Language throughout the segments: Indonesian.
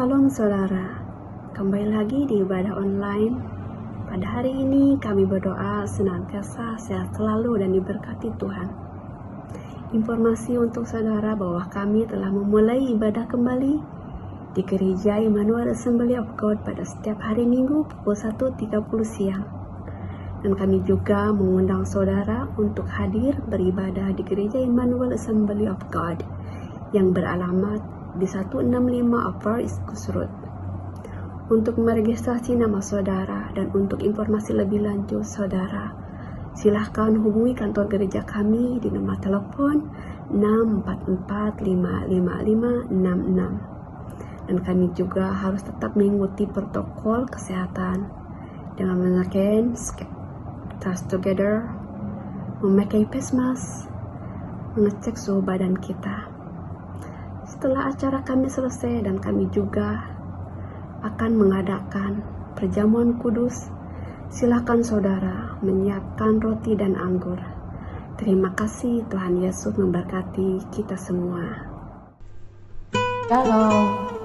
Salam saudara, kembali lagi di ibadah online. Pada hari ini kami berdoa senantiasa sehat selalu dan diberkati Tuhan. Informasi untuk saudara bahwa kami telah memulai ibadah kembali di Gereja Immanuel Assembly of God pada setiap hari Minggu pukul 1.30 siang. Dan kami juga mengundang saudara untuk hadir beribadah di Gereja Immanuel Assembly of God yang beralamat di 165 Upper East Coast Road. Untuk meregistrasi nama saudara dan untuk informasi lebih lanjut saudara, silahkan hubungi kantor gereja kami di nomor telepon 644555566. Dan kami juga harus tetap mengikuti protokol kesehatan dengan menekan Trust Together, memakai face mask, mengecek suhu badan kita. Setelah acara kami selesai dan kami juga akan mengadakan perjamuan kudus, silakan saudara menyiapkan roti dan anggur. Terima kasih, Tuhan Yesus memberkati kita semua. Shalom.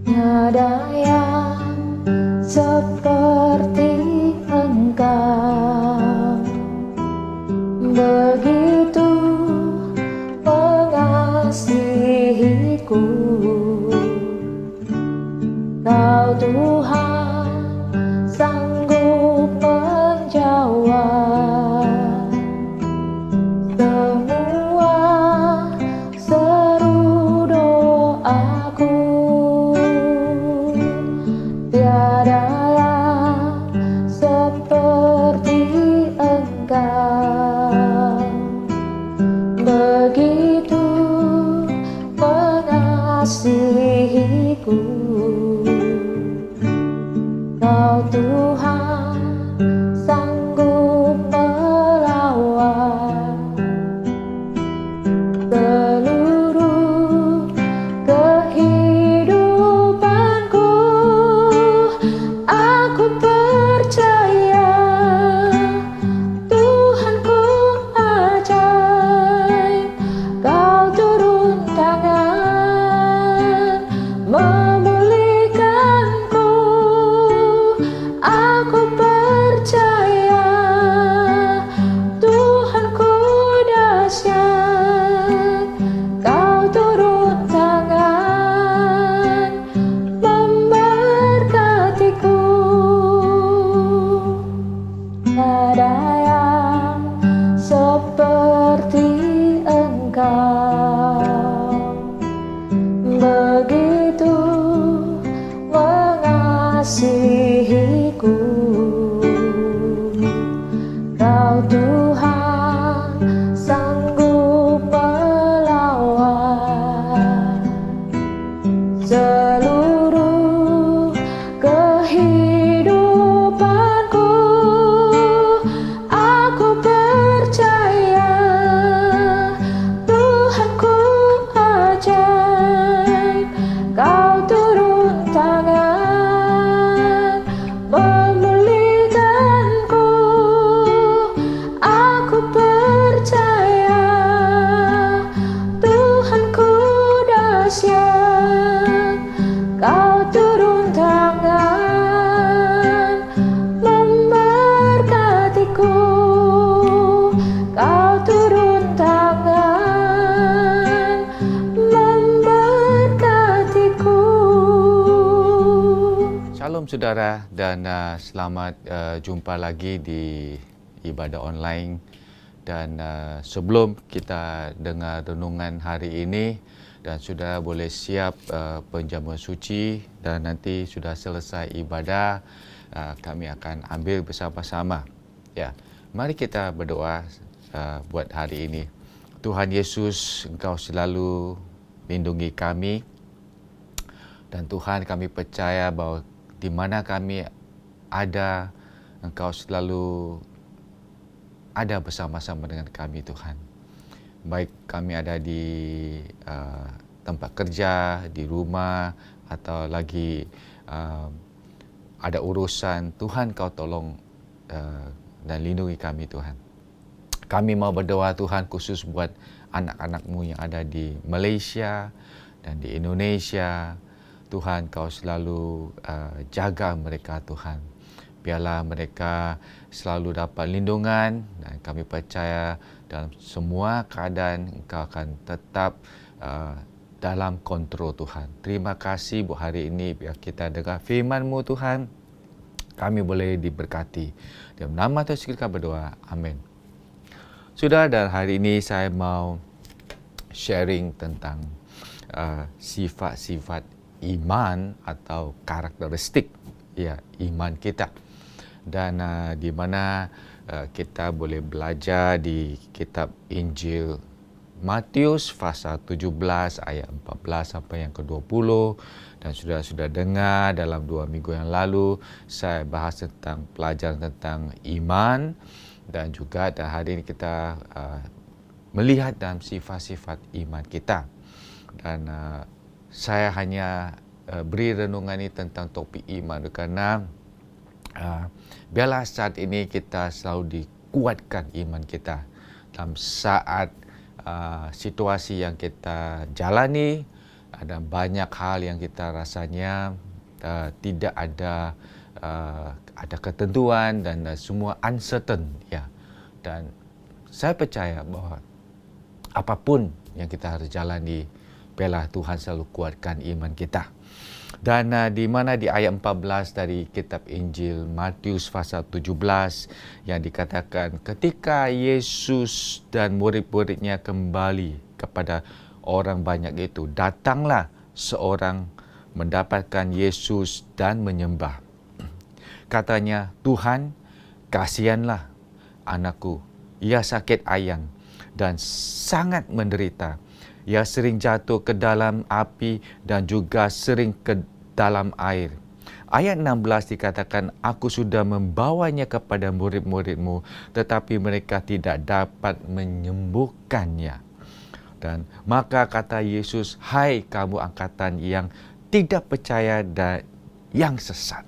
Tiada yang seperti Engkau, begitu mengasihiku. Kau Tuhan sanggup menjawab semua seru doaku. Tiada yang seperti Engkau, begitu mengasihiku. Kau Tuhan sanggup melawan seluruh kehidupanku. Aku percaya Tuhanku ajaib. Kau turun tangan memulihkanku. Aku percaya Tuhanku dahsyat. Kau turun tangan memberkatiku. Tiada yang seperti Engkau, begitu mengasihiku. Kau Tuhan sanggup melawan seluruh kehidupanku. Aku percaya Tuhanku ajaib. Kau turun tangan memulihkanku. Aku percaya Tuhanku dahsyat. Kau turun tangan memberkatiku. Kau turun tangan memberkatiku. Shalom saudara dan selamat jumpa lagi di ibadah online. Dan sebelum kita dengar renungan hari ini dan sudah boleh siap penjamuan suci dan nanti sudah selesai ibadah, kami akan ambil bersama-sama. Ya, mari kita berdoa buat hari ini. Tuhan Yesus, Engkau selalu lindungi kami. Dan Tuhan, kami percaya bahawa di mana kami ada, Engkau selalu ada bersama-sama dengan kami, Tuhan. Baik kami ada di tempat kerja, di rumah, atau lagi ada urusan, Tuhan kau tolong dan lindungi kami Tuhan. Kami mau berdoa Tuhan khusus buat anak-anak-Mu yang ada di Malaysia dan di Indonesia. Tuhan kau selalu jaga mereka Tuhan. Biarlah mereka selalu dapat lindungan dan kami percaya dalam semua keadaan Engkau akan tetap dalam kontrol Tuhan. Terima kasih buat hari ini biar kita dengar firman-Mu Tuhan. Kami boleh diberkati. Dalam nama Tuhan kita berdoa. Amin. Sudah, dan hari ini saya mau sharing tentang sifat-sifat iman atau karakteristik iman kita. Dan di mana kita boleh belajar di kitab Injil Matius pasal 17 ayat 14 sampai yang ke-20. Dan sudah dengar dalam 2 minggu yang lalu saya bahas tentang pelajaran tentang iman. Dan juga hari ini kita melihat dalam sifat-sifat iman kita. Dan saya hanya beri renungan ini tentang topik iman kerana biarlah saat ini kita selalu dikuatkan iman kita dalam saat situasi yang kita jalani. Ada banyak hal yang kita rasanya tidak ada ketentuan dan semua uncertain dan saya percaya bahawa apapun yang kita harus jalani, biarlah Tuhan selalu kuatkan iman kita. Dan di mana di ayat 14 dari kitab Injil Matius pasal 17 yang dikatakan ketika Yesus dan murid-muridnya kembali kepada orang banyak itu, datanglah seorang mendapatkan Yesus dan menyembah. Katanya, Tuhan, kasihanlah anakku. Ia sakit ayang dan sangat menderita. Ia sering jatuh ke dalam api dan juga sering ke dalam air. Ayat 16 dikatakan, aku sudah membawanya kepada murid-muridmu, tetapi mereka tidak dapat menyembuhkannya. Dan maka kata Yesus, hai kamu angkatan yang tidak percaya dan yang sesat.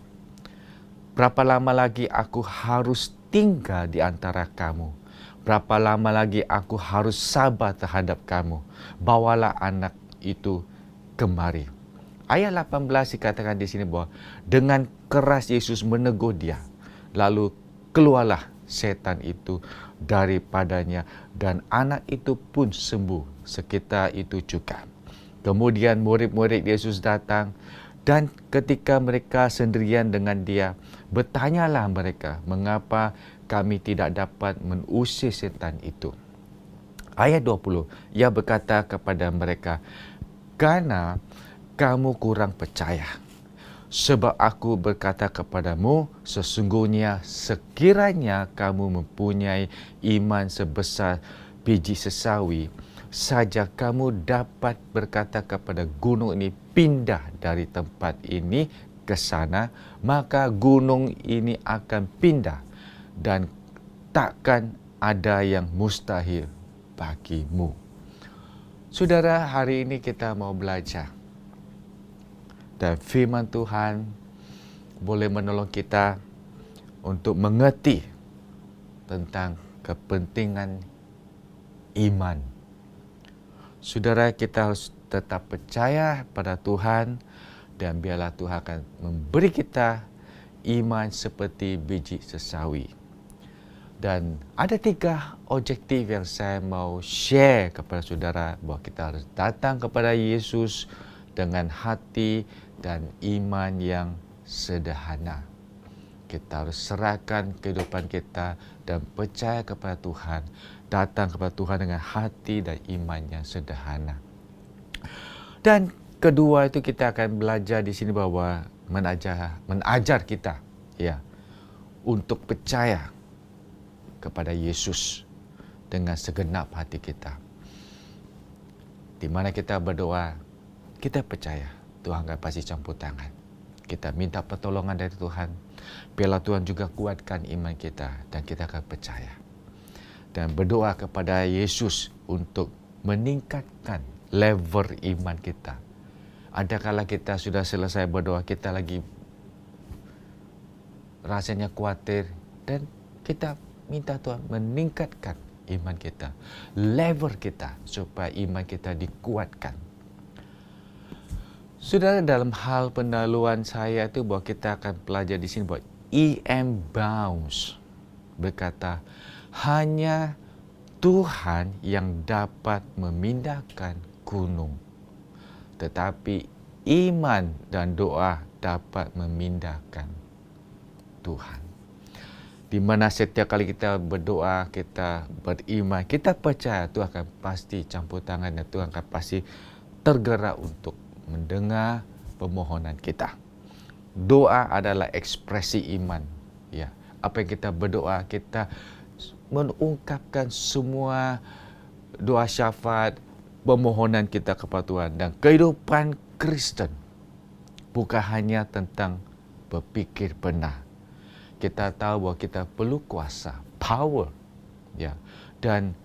Berapa lama lagi aku harus tinggal di antara kamu? Berapa lama lagi aku harus sabar terhadap kamu? Bawalah anak itu kemari. Ayat 18 dikatakan di sini bahawa dengan keras Yesus menegur dia. Lalu keluarlah setan itu daripadanya dan anak itu pun sembuh sekitar itu juga. Kemudian murid-murid Yesus datang. Dan ketika mereka sendirian dengan dia, bertanyalah mereka, mengapa kami tidak dapat mengusir setan itu? Ayat 20, ia berkata kepada mereka, karena kamu kurang percaya. Sebab aku berkata kepadamu, sesungguhnya sekiranya kamu mempunyai iman sebesar biji sesawi, saja kamu dapat berkata kepada gunung ini, pindah dari tempat ini ke sana, maka gunung ini akan pindah dan takkan ada yang mustahil bagimu. Saudara, hari ini kita mau belajar dan firman Tuhan boleh menolong kita untuk mengerti tentang kepentingan iman. Saudara, kita harus tetap percaya pada Tuhan dan biarlah Tuhan akan memberi kita iman seperti biji sesawi. Dan ada 3 objektif yang saya mau share kepada saudara bahawa kita harus datang kepada Yesus dengan hati dan iman yang sederhana. Kita harus serahkan kehidupan kita dan percaya kepada Tuhan. Datang kepada Tuhan dengan hati dan iman yang sederhana. Dan kedua itu kita akan belajar di sini bahawa menajar kita untuk percaya kepada Yesus dengan segenap hati kita. Di mana kita berdoa, kita percaya Tuhan akan pasti campur tangan. Kita minta pertolongan dari Tuhan. Biarlah Tuhan juga kuatkan iman kita dan kita akan percaya. Dan berdoa kepada Yesus untuk meningkatkan level iman kita. Adakala kita sudah selesai berdoa, kita lagi rasanya khawatir dan kita minta Tuhan meningkatkan iman kita, level kita supaya iman kita dikuatkan. Saudara, dalam hal pendahuluan saya itu bahwa kita akan belajar di sini bahwa E.M. Bounds berkata, hanya Tuhan yang dapat memindahkan gunung, tetapi iman dan doa dapat memindahkan Tuhan. Di mana setiap kali kita berdoa, kita beriman, kita percaya Tuhan akan pasti campur tangan dan Tuhan akan pasti tergerak untuk mendengar permohonan kita. Doa adalah ekspresi iman. Ya, apa yang kita berdoa, kita mengungkapkan semua doa syafaat, permohonan kita kepada Tuhan. Dan kehidupan Kristen bukan hanya tentang berfikir benar. Kita tahu bahawa kita perlu kuasa, power. Ya. Dan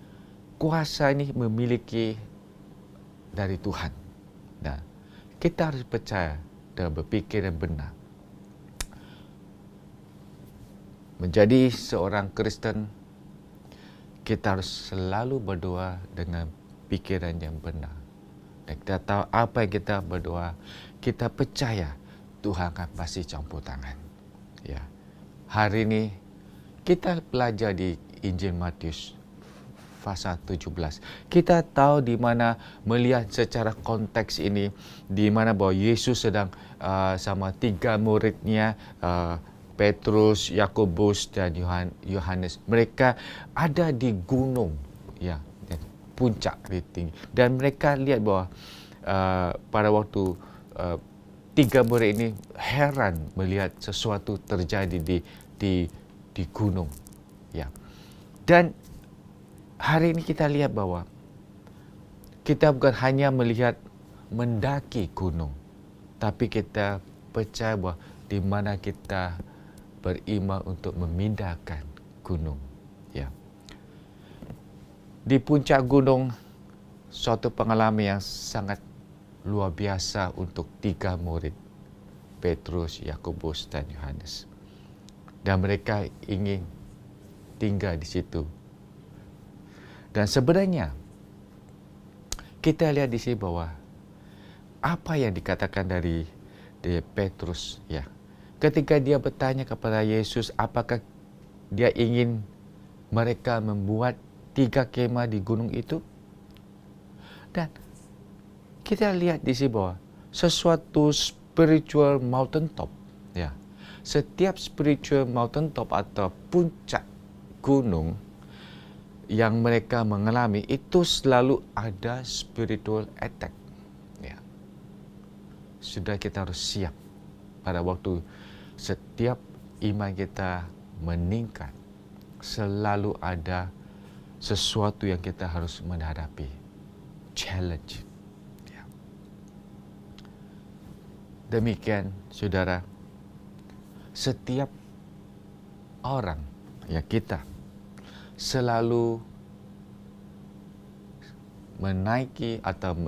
kuasa ini memiliki dari Tuhan. Dan kita harus percaya dan berfikir yang benar. Menjadi seorang Kristen, kita harus selalu berdoa dengan fikiran yang benar. Dan kita tahu apa yang kita berdoa, kita percaya Tuhan akan pasti campur tangan. Ya. Hari ini kita belajar di Injil Matius pasal 17. Kita tahu di mana melihat secara konteks ini, di mana bahawa Yesus sedang sama 3 muridnya, Petrus, Yakobus dan Yohanes. Mereka ada di gunung, ya, puncak tinggi. Dan mereka lihat bahawa pada waktu 3 murid ini heran melihat sesuatu terjadi di gunung. Ya. Dan hari ini kita lihat bahawa kita bukan hanya melihat mendaki gunung, tapi kita percaya bahawa di mana kita beriman untuk memindahkan gunung. Ya. Di puncak gunung, suatu pengalaman yang sangat luar biasa untuk 3 murid, Petrus, Yakobus dan Yohanes. Dan mereka ingin tinggal di situ. Dan sebenarnya kita lihat di sini bahwa apa yang dikatakan dari Petrus, ya, ketika dia bertanya kepada Yesus apakah dia ingin mereka membuat 3 kemah di gunung itu. Dan kita lihat di sini bahwa sesuatu spiritual mountaintop, ya, setiap spiritual mountaintop atau puncak gunung yang mereka mengalami itu selalu ada spiritual attack. Ya. Sudah kita harus siap pada waktu setiap iman kita meningkat, selalu ada sesuatu yang kita harus menghadapi. Challenge. Ya. Demikian, saudara, setiap orang, ya, kita selalu menaiki atau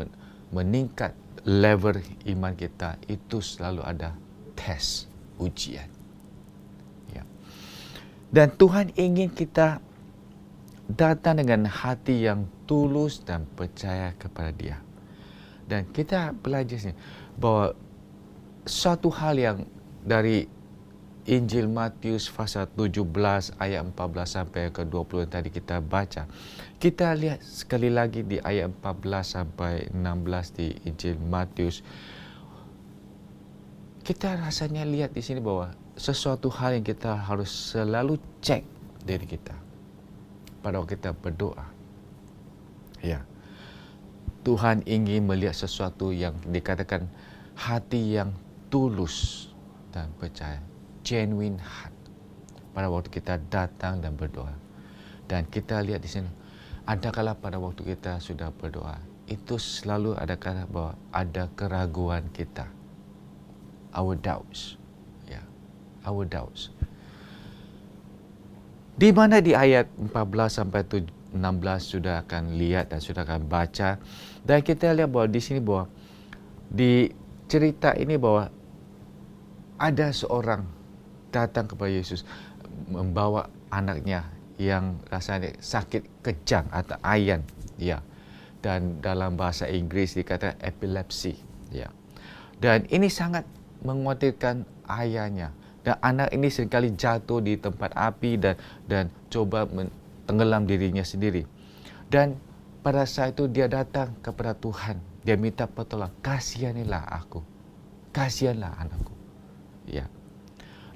meningkat level iman kita, itu selalu ada tes, ujian. Ya. Dan Tuhan ingin kita datang dengan hati yang tulus dan percaya kepada Dia. Dan kita belajar sini bahawa suatu hal yang dari Injil Matius pasal 17 ayat 14 sampai ke 20 yang tadi kita baca. Kita lihat sekali lagi di ayat 14 sampai 16 di Injil Matius. Kita rasanya lihat di sini bahwa sesuatu hal yang kita harus selalu cek diri kita pada waktu kita berdoa. Ya. Tuhan ingin melihat sesuatu yang dikatakan hati yang tulus dan percaya. Genuine heart pada waktu kita datang dan berdoa. Dan kita lihat di sini, adakala pada waktu kita sudah berdoa, itu selalu ada kata bahwa ada keraguan kita. Our doubts. Ya, our doubts. Di mana di ayat 14 sampai 16 sudah akan lihat dan sudah akan baca. Dan kita lihat bahwa di sini bahwa di cerita ini bahwa ada seorang datang kepada Yesus membawa anaknya yang rasanya sakit kejang atau ayan, ya. Dan dalam bahasa Inggris dikatakan epilepsi, ya. Dan ini sangat mengkhawatirkan ayahnya. Dan anak ini sekali jatuh di tempat api dan coba tenggelam dirinya sendiri. Dan pada saat itu dia datang kepada Tuhan. Dia minta pertolongan, kasihanilah aku. Kasihanlah anakku. Ya.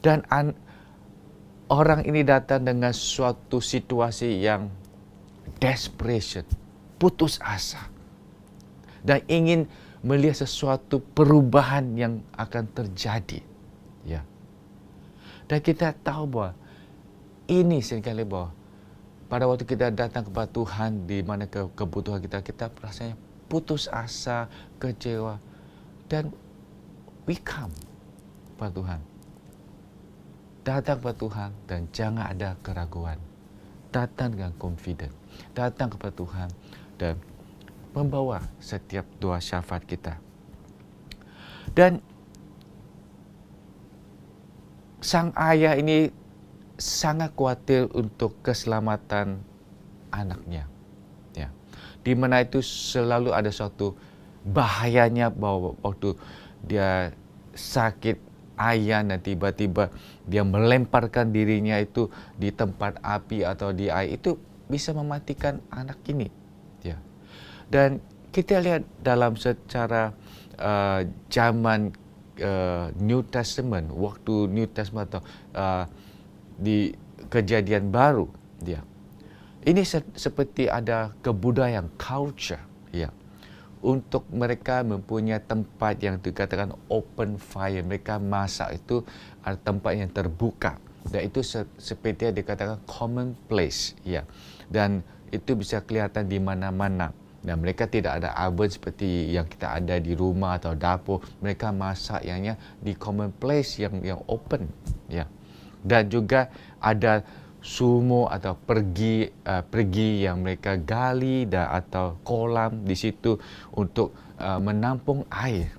Dan orang ini datang dengan suatu situasi yang desperation, putus asa. Dan ingin melihat sesuatu perubahan yang akan terjadi. Ya. Dan kita tahu bahwa ini seringkali bahwa pada waktu kita datang kepada Tuhan di mana kebutuhan kita rasanya putus asa, kecewa. Dan we come kepada Tuhan. Datang kepada Tuhan dan jangan ada keraguan. Datang dengan confident. Datang kepada Tuhan dan membawa setiap doa syafaat kita. Dan sang ayah ini sangat khawatir untuk keselamatan anaknya. Ya. Di mana itu selalu ada suatu bahayanya bahwa waktu dia sakit ayan dan tiba-tiba dia melemparkan dirinya itu di tempat api atau di air, itu bisa mematikan anak ini. Ya. Dan kita lihat dalam secara zaman New Testament, waktu New Testament atau di kejadian baru, ya. Ini seperti ada kebudayaan, culture, ya. Untuk mereka mempunyai tempat yang dikatakan open fire. Mereka masak itu ada tempat yang terbuka. Dan itu seperti yang dikatakan common place, ya. Dan itu bisa kelihatan di mana-mana. Dan mereka tidak ada oven seperti yang kita ada di rumah atau dapur. Mereka masak yang di common place yang open, ya. Dan juga ada sumur atau pergi yang mereka gali atau kolam di situ untuk menampung air.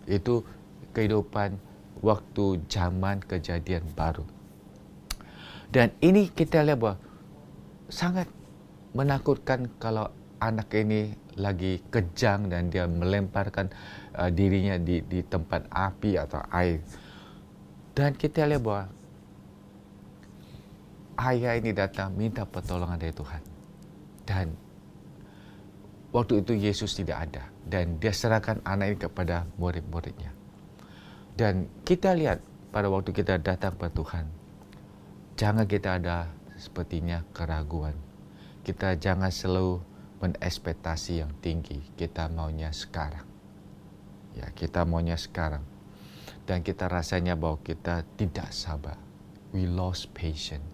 Itu kehidupan waktu zaman kejadian baru. Dan ini kita lihat bahwa sangat menakutkan kalau anak ini lagi kejang dan dia melemparkan dirinya di tempat api atau air. Dan kita lihat bahwa ayah ini datang minta pertolongan dari Tuhan. Dan waktu itu Yesus tidak ada. Dan dia serahkan anak ini kepada murid-muridnya. Dan kita lihat pada waktu kita datang kepada Tuhan, jangan kita ada sepertinya keraguan. Kita jangan selalu menekspektasi yang tinggi. Kita maunya sekarang. Ya, kita maunya sekarang. Dan kita rasanya bahwa kita tidak sabar. We lost patience.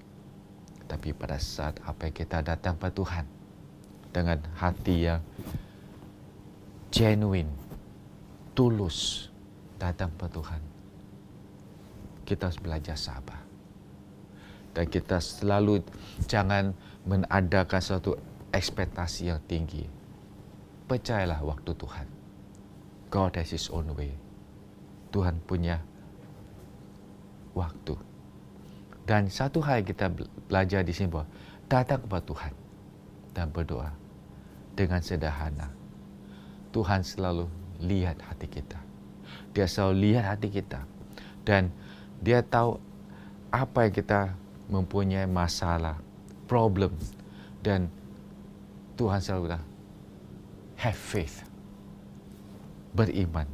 Tapi pada saat apa yang kita datang pada Tuhan dengan hati yang genuine, tulus, datang pada Tuhan, kita harus belajar sabar. Dan kita selalu jangan mengadakan suatu ekspektasi yang tinggi. Percayalah waktu Tuhan. God has His own way. Tuhan punya waktu. Dan satu hal yang kita belajar di sini bahwa datang kepada Tuhan dan berdoa dengan sederhana. Tuhan selalu lihat hati kita. Dia selalu lihat hati kita. Dan dia tahu apa yang kita mempunyai masalah, problem. Dan Tuhan selalu bilang, have faith. Beriman.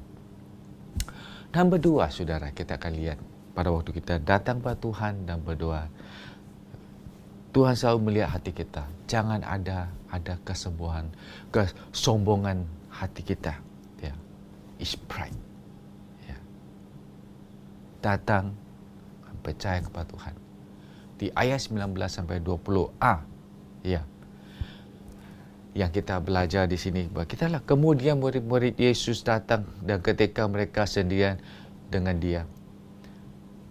Dan berdoa, saudara, kita akan lihat pada waktu kita datang kepada Tuhan dan berdoa, Tuhan selalu melihat hati kita. Jangan ada kesembuhan, kesombongan hati kita. Ya. It's pride. Ya. Datang, percaya kepada Tuhan. Di ayat 19 sampai 20a, ya, yang kita belajar di sini, kita lah kemudian murid-murid Yesus datang dan ketika mereka sendirian dengan Dia,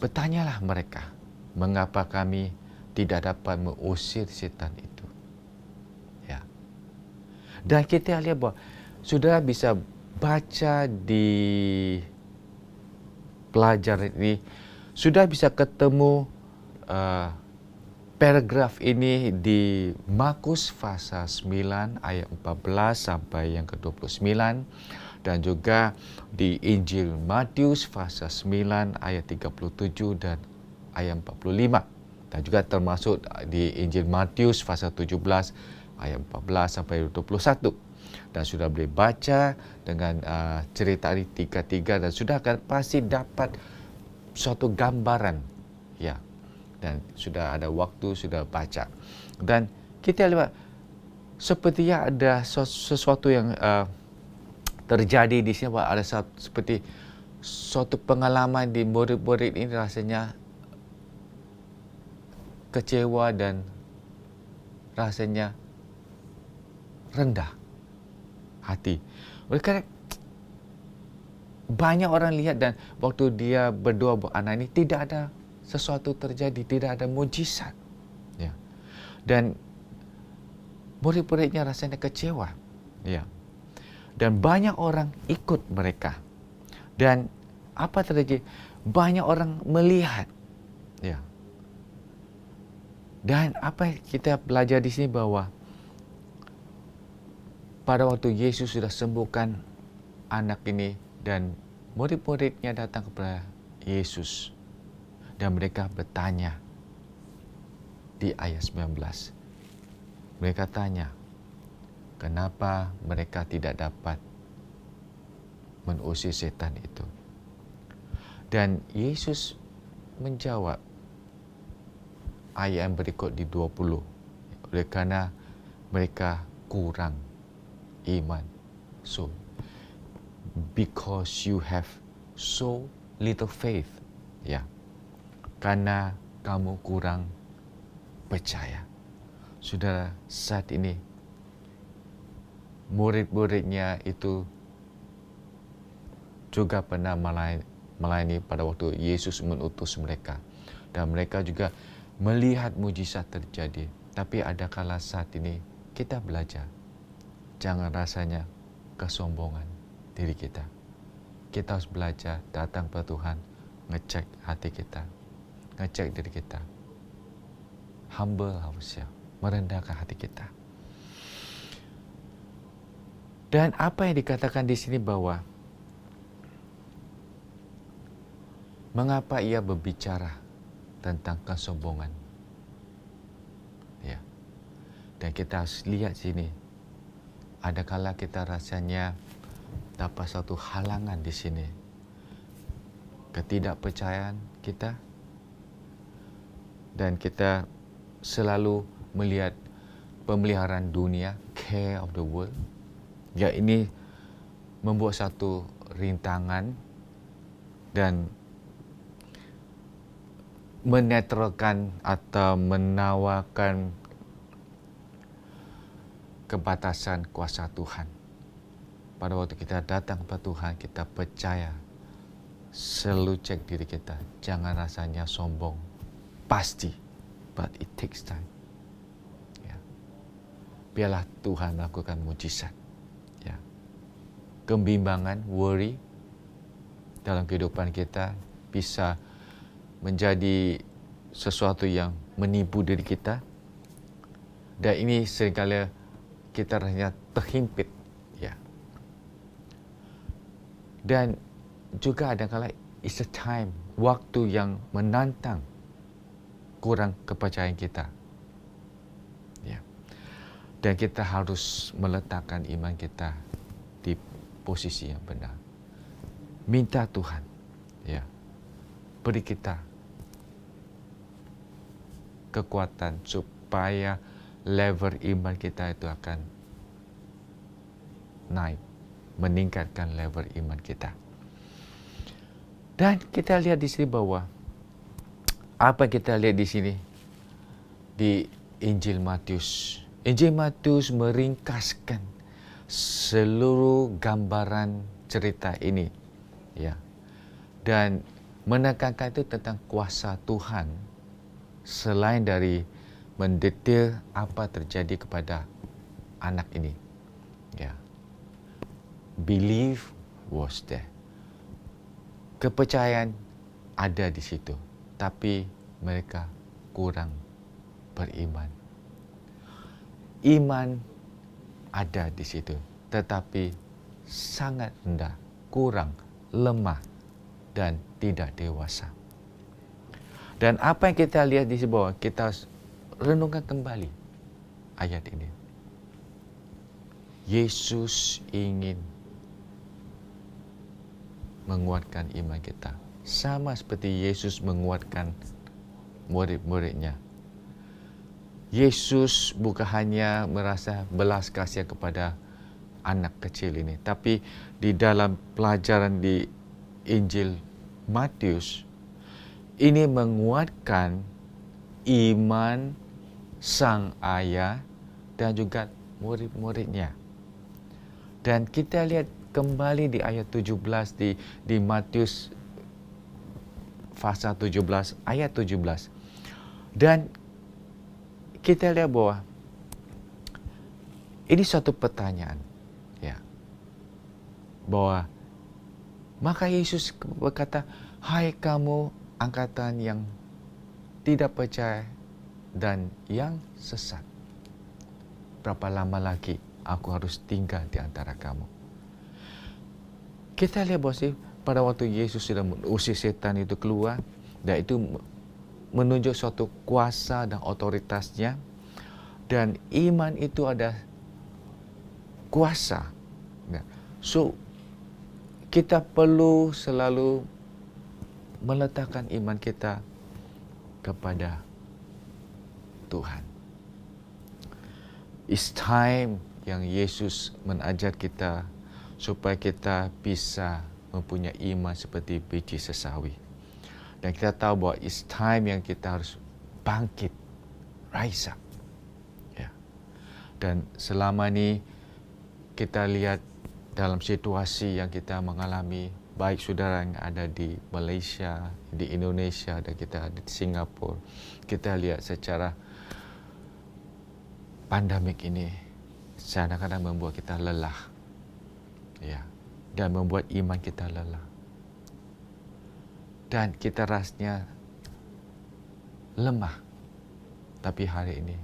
bertanyalah mereka, mengapa kami tidak dapat mengusir setan itu? Ya. Dan kita lihat bahwa saudara bisa baca di pelajar ini sudah bisa ketemu paragraf ini di Markus pasal 9 ayat 14 sampai yang ke-29 dan juga di Injil Matius pasal 9 ayat 37 dan ayat 45 dan juga termasuk di Injil Matius pasal 17 ayat 14 sampai 21 dan sudah boleh baca dengan cerita ini tiga-tiga dan sudah akan pasti dapat suatu gambaran ya, dan sudah ada waktu sudah baca dan kita lihat sepertinya ada sesuatu yang terjadi di sini, ada seperti suatu pengalaman di murid-murid ini rasanya kecewa dan rasanya rendah hati. Oleh kerana banyak orang lihat dan waktu dia berdoa buat anak ini tidak ada sesuatu terjadi, tidak ada mujizat. Ya. Dan murid-muridnya rasanya kecewa. Ya. Dan banyak orang ikut mereka. Dan apa terjadi? Banyak orang melihat. Ya. Dan apa kita belajar di sini bahwa pada waktu Yesus sudah sembuhkan anak ini dan murid-muridnya datang kepada Yesus dan mereka bertanya di ayat 19. Mereka tanya, kenapa mereka tidak dapat mengusir setan itu? Dan Yesus menjawab ayat yang berikut di 20. Oleh kerana mereka kurang iman. So, because you have so little faith. Ya. Karena kamu kurang percaya. Saudara, saat ini murid-muridnya itu juga pernah melayani pada waktu Yesus mengutus mereka. Dan mereka juga melihat mujizat terjadi. Tapi ada kala saat ini kita belajar. Jangan rasanya kesombongan diri kita. Kita harus belajar datang kepada Tuhan, ngecek hati kita, ngecek diri kita. Humble harusnya, merendahkan hati kita. Dan apa yang dikatakan di sini bahwa mengapa ia berbicara tentang kesombongan? Ya. Dan kita harus lihat sini. Adakala kita rasanya dapat satu halangan di sini. Ketidakpercayaan kita. Dan kita selalu melihat pemeliharaan dunia, care of the world. Ya, ini membuat satu rintangan dan menetralkan atau menawarkan kebatasan kuasa Tuhan. Pada waktu kita datang kepada Tuhan, kita percaya, selalu cek diri kita. Jangan rasanya sombong. Pasti. But it takes time. Ya. Biarlah Tuhan melakukan mujizat. Ya. Kebimbangan, worry dalam kehidupan kita bisa menjadi sesuatu yang menipu diri kita. Dan ini seringkali kita rasanya terhimpit. Ya. Dan juga kadang-kadang it's a time, waktu yang menantang kurang kepercayaan kita. Ya. Dan kita harus meletakkan iman kita di posisi yang benar. Minta Tuhan, ya, beri kita kekuatan supaya level iman kita itu akan naik, meningkatkan level iman kita. Dan kita lihat di sini bahwa apa kita lihat di sini di Injil Matius. Injil Matius meringkaskan seluruh gambaran cerita ini, ya, dan menekankan itu tentang kuasa Tuhan selain dari mendetail apa terjadi kepada anak ini. Ya. Belief was there. Kepercayaan ada di situ, tapi mereka kurang beriman. Iman ada di situ, tetapi sangat rendah, kurang, lemah dan tidak dewasa. Dan apa yang kita lihat di bawah, kita renungkan kembali ayat ini. Yesus ingin menguatkan iman kita, sama seperti Yesus menguatkan murid-muridnya. Yesus bukan hanya merasa belas kasihan kepada anak kecil ini, tapi di dalam pelajaran di Injil Matius, ini menguatkan iman sang ayah dan juga murid-muridnya. Dan kita lihat kembali di ayat 17 di Matius pasal 17 ayat 17. Dan kita lihat bahwa ini suatu pertanyaan, ya. Bahwa maka Yesus berkata, "Hai kamu angkatan yang tidak percaya dan yang sesat. Berapa lama lagi aku harus tinggal di antara kamu?" Kita lihat bahwa pada waktu Yesus sudah mengusir setan itu keluar, dan itu menunjuk suatu kuasa dan otoritasnya, dan iman itu ada kuasa. So, kita perlu selalu meletakkan iman kita kepada Tuhan. It's time yang Yesus mengajar kita supaya kita bisa mempunyai iman seperti biji sesawi. Dan kita tahu bahwa it's time yang kita harus bangkit, rise up. Ya. Dan selama ini kita lihat dalam situasi yang kita mengalami, baik saudara yang ada di Malaysia, di Indonesia, dan kita ada di Singapura, kita lihat secara pandemik ini kadang-kadang membuat kita lelah, ya, dan membuat iman kita lelah, dan kita rasanya lemah. Tapi hari ini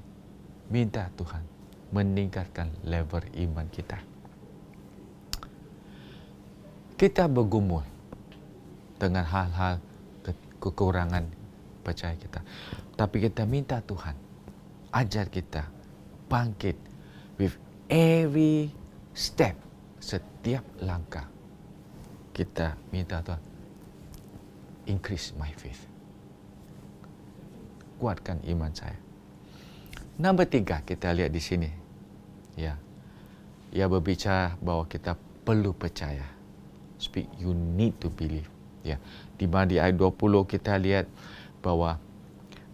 minta Tuhan meningkatkan level iman kita. Kita bergumul dengan hal-hal kekurangan percaya kita, tapi kita minta Tuhan ajar kita bangkit with every step, setiap langkah. Kita minta Tuhan increase my faith, kuatkan iman saya. Nombor 3 kita lihat di sini, ya, ia berbicara bahwa kita perlu percaya. Speak, you need to believe. Ya, di mana di ayat 20 kita lihat bahwa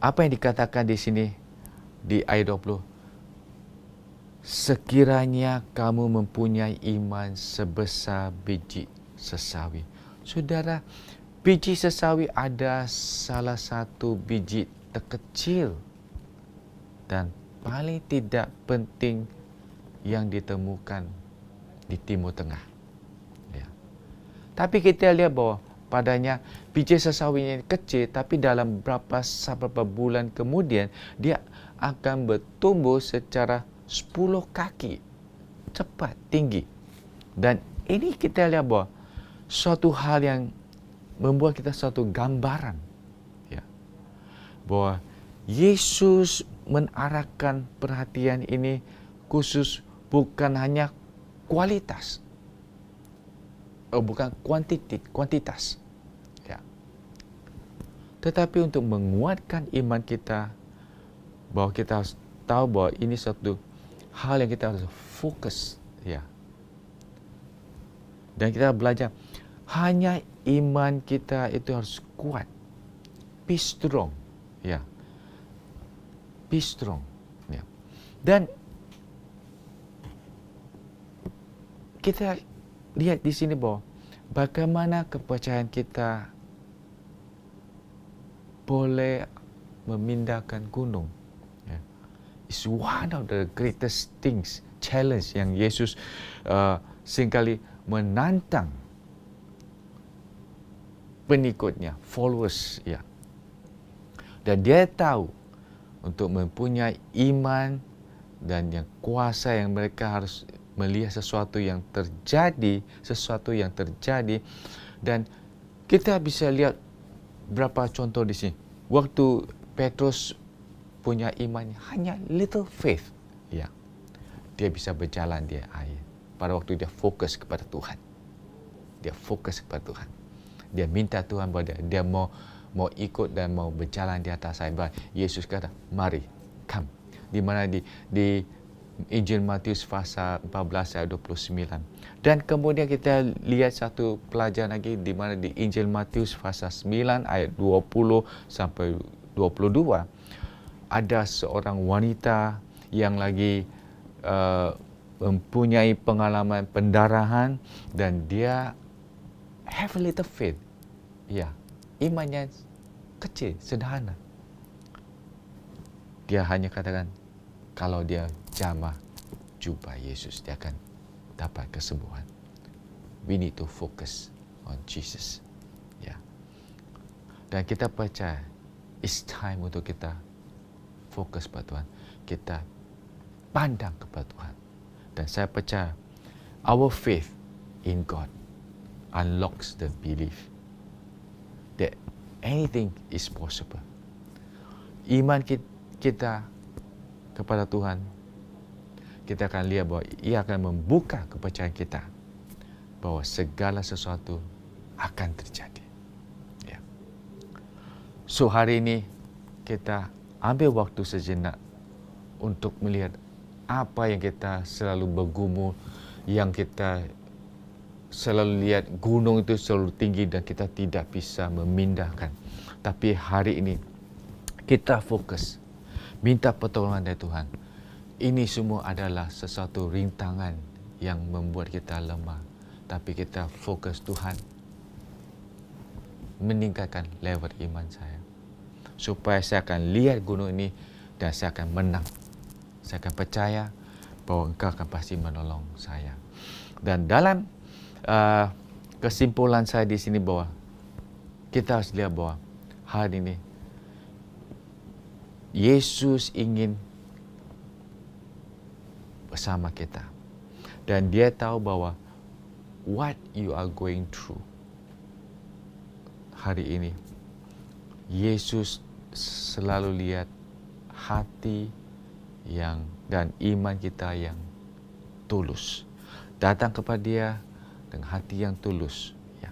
apa yang dikatakan di sini di ayat 20, sekiranya kamu mempunyai iman sebesar biji sesawi. Saudara, biji sesawi ada salah satu biji terkecil dan paling tidak penting yang ditemukan di Timur Tengah. Tapi kita lihat bahwa padanya biji sesawi ini kecil, tapi dalam beberapa bulan kemudian dia akan bertumbuh secara 10 kaki, cepat, tinggi. Dan ini kita lihat bahwa suatu hal yang membuat kita suatu gambaran, ya, bahwa Yesus mengarahkan perhatian ini khusus bukan hanya kualitas, bukan kuantitas, ya, tetapi untuk menguatkan iman kita, bahwa kita harus tahu bahwa ini satu hal yang kita harus fokus, ya. Dan kita belajar hanya iman kita itu harus kuat, be strong, ya, be strong, ya. Dan kita lihat di sini bahwa bagaimana kepercayaan kita boleh memindahkan gunung. Yeah. It's one of the greatest things, challenge yang Yesus seringkali menantang pengikutnya, followers, ya. Dan dia tahu untuk mempunyai iman dan yang kuasa yang mereka harus melihat sesuatu yang terjadi, dan kita bisa lihat berapa contoh di sini. Waktu Petrus punya iman hanya little faith, ya, dia bisa berjalan di air. Pada waktu dia fokus kepada Tuhan, dia minta Tuhan bahwa dia mau ikut dan mau berjalan di atas air. Yesus kata, mari, come. Di mana di Injil Matius pasal 14 ayat 29. Dan kemudian kita lihat satu pelajaran lagi di mana di Injil Matius pasal 9 ayat 20 sampai 22. Ada seorang wanita yang lagi mempunyai pengalaman pendarahan dan dia have a little faith. Ya, imannya kecil, sederhana. Dia hanya katakan, kalau dia jamah jubah Yesus, dia akan dapat kesembuhan. We need to focus on Jesus. Ya. Dan kita percaya, it's time untuk kita fokus pada Tuhan. Kita pandang kepada Tuhan. Dan saya percaya, our faith in God unlocks the belief that anything is possible. Iman kita kepada Tuhan, kita akan lihat bahwa ia akan membuka kepercayaan kita bahwa segala sesuatu akan terjadi. Ya. So hari ini kita ambil waktu sejenak untuk melihat apa yang kita selalu bergumul, yang kita selalu lihat gunung itu selalu tinggi dan kita tidak bisa memindahkan. Tapi hari ini kita fokus, minta pertolongan dari Tuhan. Ini semua adalah sesuatu rintangan yang membuat kita lemah. Tapi kita fokus, Tuhan meningkatkan level iman saya, supaya saya akan lihat gunung ini dan saya akan menang. Saya akan percaya bahwa Engkau akan pasti menolong saya. Dan dalam kesimpulan saya di sini bahwa kita harus lihat bahwa hari ini Yesus ingin bersama kita. Dan dia tahu bahwa what you are going through hari ini, Yesus selalu lihat hati yang dan iman kita yang tulus. Datang kepada dia dengan hati yang tulus. Ya.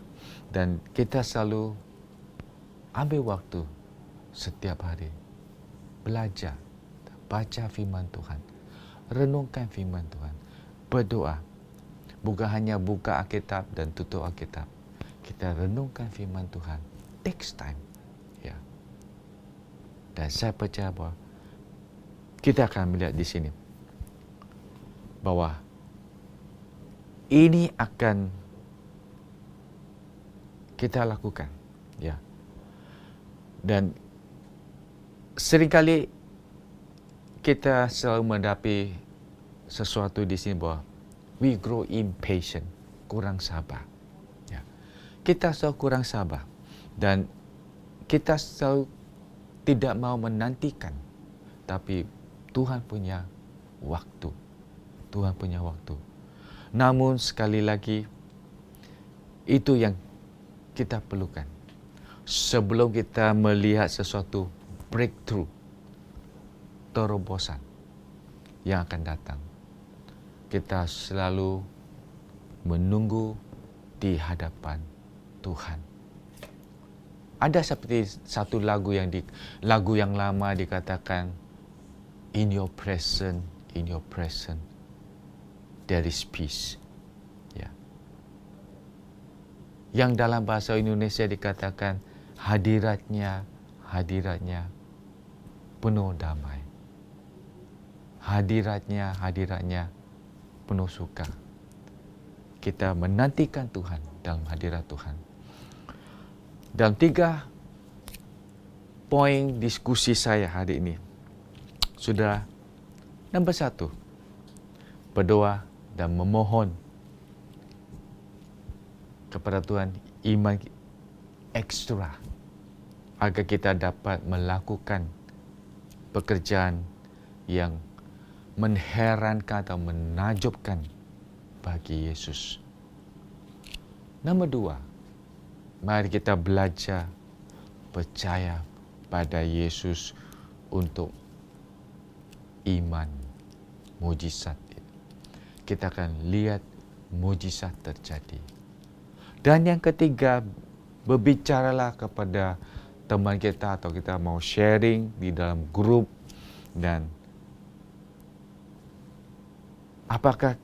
Dan kita selalu ambil waktu setiap hari. Belajar, baca firman Tuhan. Renungkan firman Tuhan. Berdoa. Bukan hanya buka Alkitab dan tutup Alkitab. Kita renungkan firman Tuhan. Takes time. Ya. Dan saya percaya bahwa kita akan melihat di sini bahwa ini akan kita lakukan, ya. Dan seringkali kita selalu menghadapi sesuatu di sini bahwa we grow impatient, kurang sabar. Ya. Kita selalu kurang sabar dan kita selalu tidak mau menantikan, tapi Tuhan punya waktu. Tuhan punya waktu. Namun sekali lagi, itu yang kita perlukan. Sebelum kita melihat sesuatu breakthrough, terobosan yang akan datang, kita selalu menunggu di hadapan Tuhan. Ada seperti satu lagu yang lama dikatakan, in your presence, there is peace. Ya. Yang dalam bahasa Indonesia dikatakan hadiratnya penuh damai. Hadiratnya penuh suka. Kita menantikan Tuhan dalam hadirat Tuhan. Dalam 3 poin diskusi saya hari ini, Saudara, nombor 1, berdoa dan memohon kepada Tuhan ekstra agar kita dapat melakukan pekerjaan yang mengherankan atau menakjubkan bagi Yesus. Nombor 2, mari kita belajar percaya pada Yesus untuk iman mujizat. Kita akan lihat mujizat terjadi. Dan yang ketiga, berbicaralah kepada teman kita atau kita mau sharing di dalam grup, dan apakah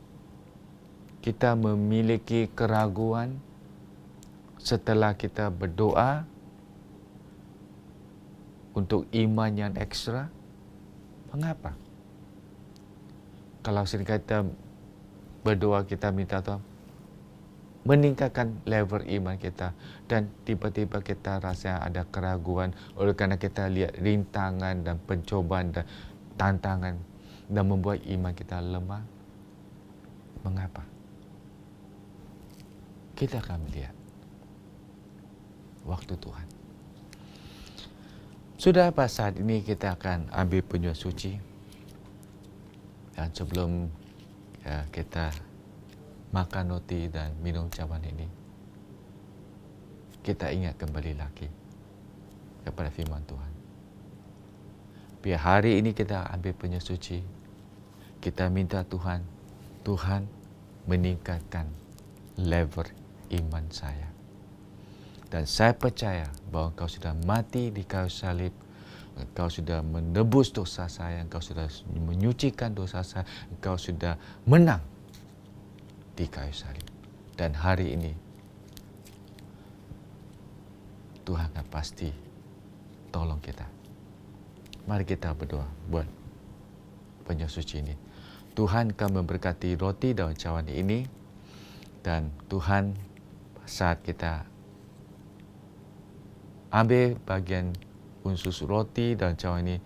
kita memiliki keraguan setelah kita berdoa untuk iman yang ekstra? Mengapa? Kalau sering kita berdoa, kita minta Tuhan meningkatkan level iman kita, dan tiba-tiba kita rasa ada keraguan oleh kerana kita lihat rintangan dan pencobaan dan tantangan dan membuat iman kita lemah. Mengapa? Kita akan melihat waktu Tuhan. Sudah pas saat ini kita akan ambil penyuap suci. Dan sebelum kita makan roti dan minum cawan ini, kita ingat kembali lagi kepada firman Tuhan. Biar hari ini kita ambil penyuap suci, kita minta Tuhan meningkatkan level iman saya. Dan saya percaya bahawa Engkau sudah mati di kayu salib, Engkau sudah menebus dosa saya, Engkau sudah menyucikan dosa saya, Engkau sudah menang di kayu salib. Dan hari ini Tuhan akan pasti tolong kita. Mari kita berdoa buat penyuap suci ini. Tuhan akan memberkati roti dan cawan ini, dan Tuhan saat kita ambil bagian unsur roti dan cawan ini,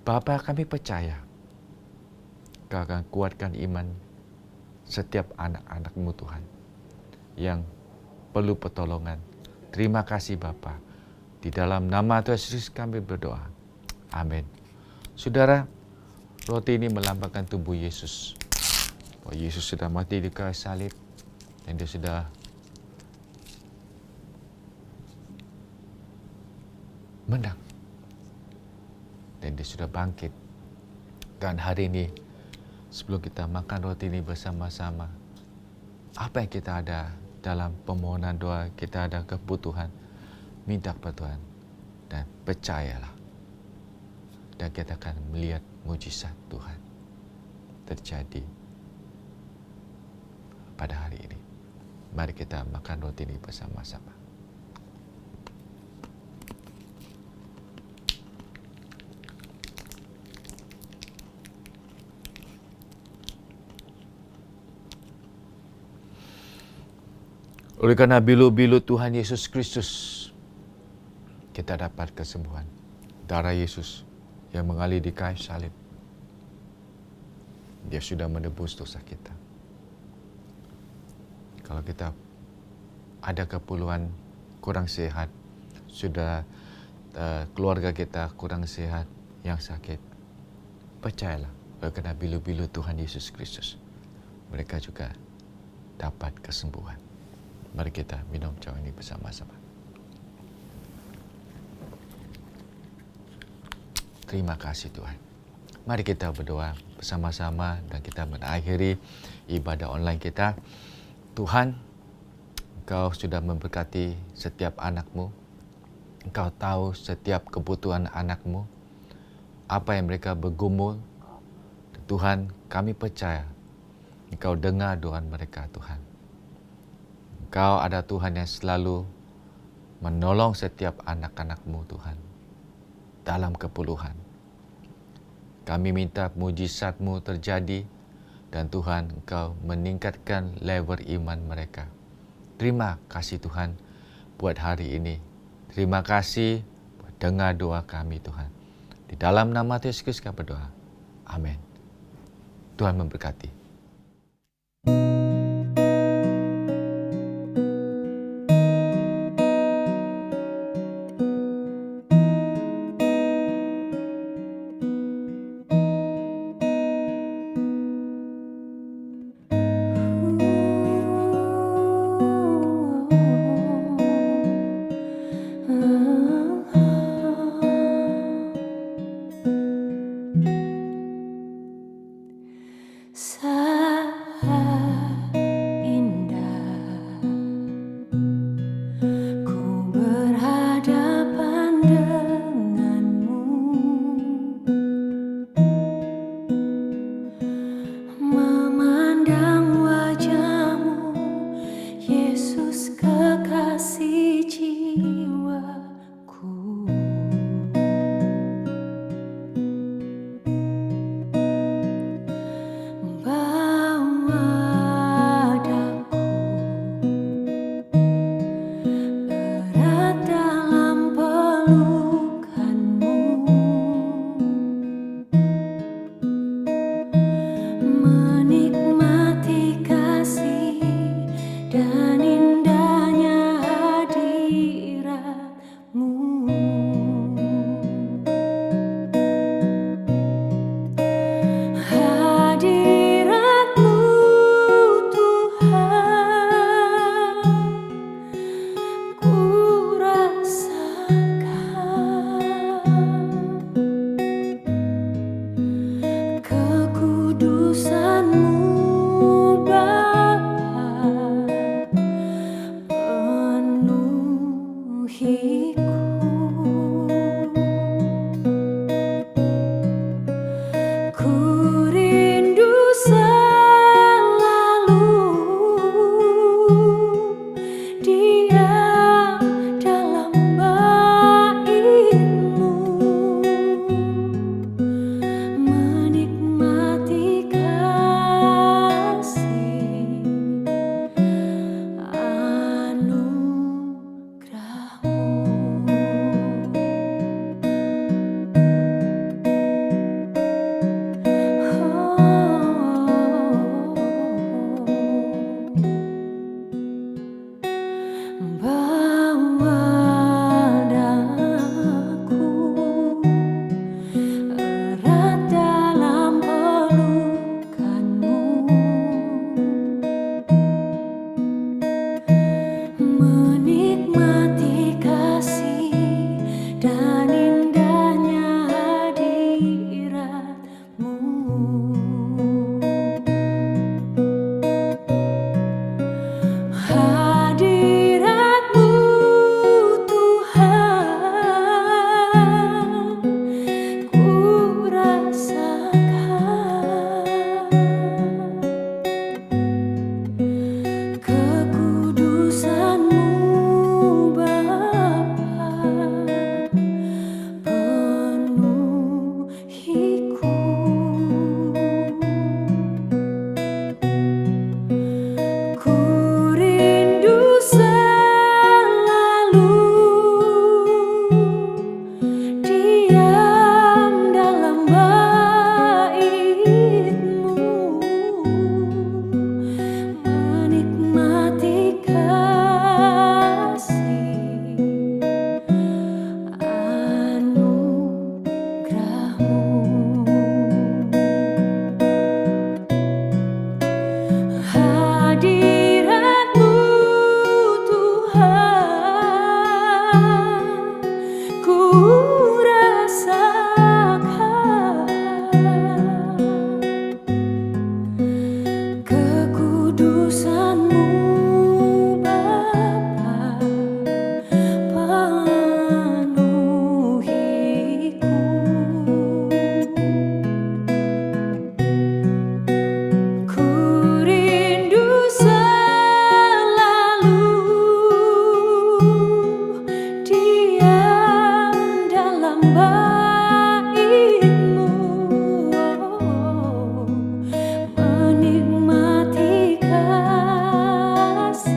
Bapa, kami percaya Kau akan kuatkan iman setiap anak-anak-Mu Tuhan yang perlu pertolongan. Terima kasih Bapa. Di dalam nama Tuhan Yesus kami berdoa. Amin. Saudara, roti ini melambangkan tubuh Yesus. Bahwa Yesus sudah mati di kayu salib dan Dia sudah menang. Dan Dia sudah bangkit. Dan hari ini, sebelum kita makan roti ini bersama-sama, apa yang kita ada dalam permohonan doa, kita ada kebutuhan, minta kepada Tuhan dan percayalah. Dan kita akan melihat mujizat Tuhan terjadi pada hari ini. Mari kita makan roti ini bersama-sama. Oleh kerana bilu-bilu Tuhan Yesus Kristus, kita dapat kesembuhan. Darah Yesus yang mengalir di kayu salib, Dia sudah menebus dosa kita. Kalau kita ada keperluan kurang sihat, sudah keluarga kita kurang sihat, yang sakit, percayalah, oleh kerana bilu-bilu Tuhan Yesus Kristus, mereka juga dapat kesembuhan. Mari kita minum cawan ini bersama-sama. Terima kasih Tuhan. Mari kita berdoa bersama-sama dan kita mengakhiri ibadah online kita. Tuhan, Engkau sudah memberkati setiap anak-Mu. Engkau tahu setiap kebutuhan anak-Mu, apa yang mereka bergumul. Tuhan, kami percaya Engkau dengar doa mereka, Tuhan. Engkau ada Tuhan yang selalu menolong setiap anak-anak-Mu, Tuhan, dalam keperluan. Kami minta mujizat-Mu terjadi dan Tuhan, Engkau meningkatkan level iman mereka. Terima kasih Tuhan buat hari ini. Terima kasih buat dengar doa kami Tuhan. Di dalam nama Yesus Kristus kami berdoa. Amin. Tuhan memberkati. Keputusanmu Bapa penuhiku. Ku rindu selalu diam dalam bait-Mu, menikmati kasih anugerah-Mu. Bawa daku erat dalam pelukan-Mu, menikmati kasih dan indahnya hadirat-Mu. Hadirat-Mu Tuhan, ku rasakan kekudusan-Mu Bapa penuhiku. Ku rindu selalu diam dalam bait-Mu, menikmati kasih anugerah-Mu. Hadirat-Mu Tuhan, ku rasakan kekudusan-Mu Bapa penuhiku. Ku rindu selalu diam dalam bait-Mu, menikmati kasih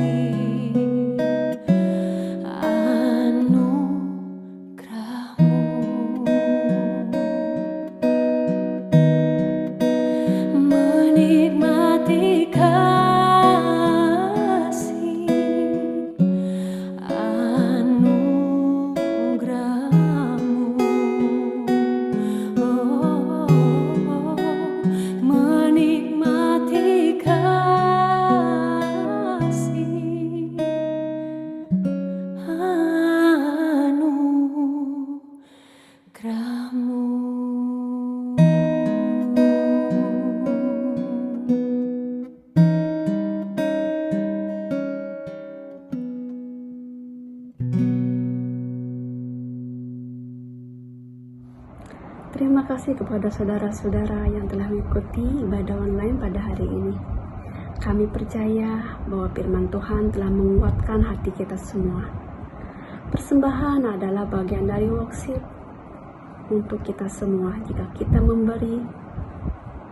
anugerah-Mu, menikmati kasih anugerah-Mu. Menikmati kasih Terima kasih kepada saudara-saudara yang telah mengikuti ibadah online pada hari ini. Kami percaya bahwa firman Tuhan telah menguatkan hati kita semua. Persembahan adalah bagian dari worship untuk kita semua jika kita memberi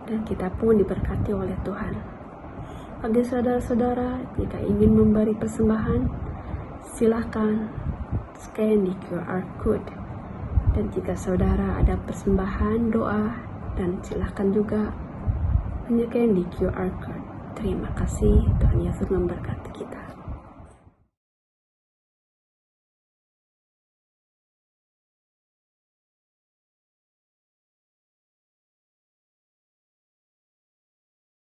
dan kita pun diberkati oleh Tuhan. Bagi saudara-saudara, jika ingin memberi persembahan, silahkan scan di QR Code. Dan jika saudara ada persembahan doa, dan silahkan juga menycan di QR Code. Terima kasih, Tuhan Yesus memberkati.